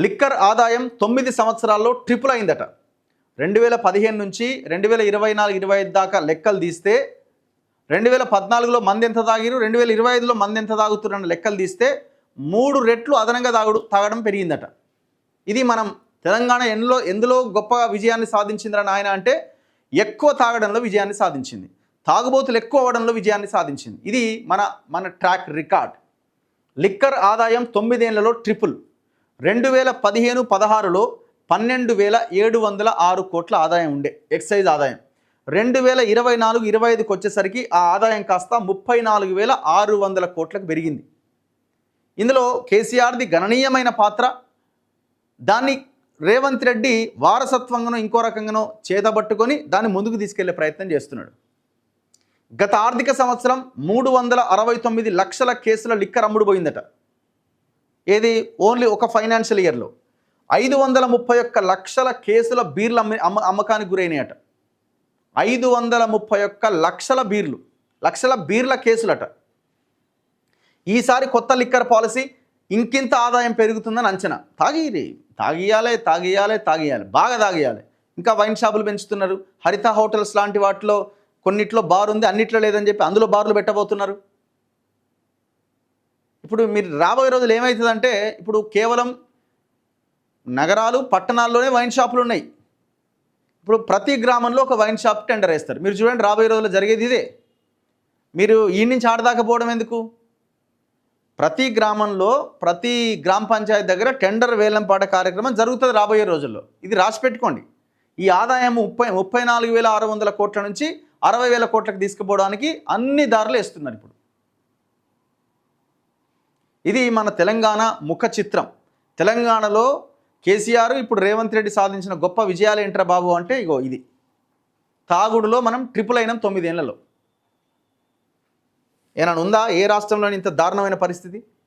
Liquor ఆదాయం 9 సంవత్సరాల్లో triple అయిందట. 2015 నుంచి 2024-25 దాకా లెక్కలు తీస్తే 2014లో మంది ఎంత తాగిరు, 2025లో మంది ఎంత తాగుతున్న లెక్కలు తీస్తే 3 రెట్లు అదనంగా తాగడం పెరిగిందట. ఇది మనం తెలంగాణ ఎందులో గొప్ప విజయాన్ని సాధించిందిరా నాయన అంటే ఎక్కువ తాగడంలో విజయాన్ని సాధించింది, తాగుబోతులు ఎక్కువ అవ్వడంలో విజయాన్ని సాధించింది. ఇది మన ట్రాక్ రికార్డ్. లిక్కర్ ఆదాయం 9 ఏళ్లలో ట్రిపుల్. 2015-16లో 12,706 కోట్ల ఆదాయం ఉండే ఎక్సైజ్ ఆదాయం. 2024-25కి వచ్చేసరికి ఆ ఆదాయం కాస్త 34,600 కోట్లకు పెరిగింది. ఇందులో కేసీఆర్ది గణనీయమైన పాత్ర. దాన్ని రేవంత్ రెడ్డి వారసత్వంగానో ఇంకో రకంగానో చేతబట్టుకొని దాన్ని ముందుకు తీసుకెళ్లే ప్రయత్నం చేస్తున్నాడు. గత ఆర్థిక సంవత్సరం 369 లక్షల కేసుల లిక్కర్ అమ్ముడుపోయిందట. ఏది ఓన్లీ ఒక ఫైనాన్షియల్ ఇయర్లో 531 లక్షల కేసుల బీర్ల అమ్మకానికి గురైనాయట. 531 లక్షల బీర్ల కేసులట. ఈసారి కొత్త లిక్కర్ పాలసీ ఇంకింత ఆదాయం పెరుగుతుందని అంచనా. తాగియాలి, బాగా తాగియాలి. ఇంకా వైన్ షాపులు పెంచుతున్నారు. హరిత హోటల్స్ లాంటి వాటిలో కొన్నిట్లో బార్ ఉంది, అన్నిట్లో లేదని చెప్పి అందులో బార్లు పెట్టబోతున్నారు. ఇప్పుడు మీరు రాబోయే రోజులు ఏమవుతుందంటే, ఇప్పుడు కేవలం నగరాలు పట్టణాల్లోనే వైన్ షాపులు ఉన్నాయి. ఇప్పుడు ప్రతి గ్రామంలో ఒక వైన్ షాప్ టెండర్ వేస్తారు. మీరు చూడండి, రాబోయే రోజుల్లో జరిగేది ఇదే. మీరు ఈ నుంచి ఆడదాకపోవడం ఎందుకు? ప్రతి గ్రామంలో ప్రతి గ్రామ పంచాయతీ దగ్గర టెండర్ వేలంపాట కార్యక్రమం జరుగుతుంది రాబోయే రోజుల్లో. ఇది రాసి పెట్టుకోండి. ఈ ఆదాయం 34,600 కోట్ల నుంచి 60,000 కోట్లకు తీసుకుపోవడానికి అన్ని దారులు వేస్తున్నారు. ఇప్పుడు ఇది మన తెలంగాణ ముఖ చిత్రం. తెలంగాణలో కేసీఆర్ ఇప్పుడు రేవంత్ రెడ్డి సాధించిన గొప్ప విజయాలు ఏంట్రా బాబు అంటే ఇగో ఇది. తాగుడులో మనం ట్రిపుల్ అయినాం 9 ఏళ్లలో. ఏమైనా ఉందా ఏ రాష్ట్రంలోని ఇంత దారుణమైన పరిస్థితి?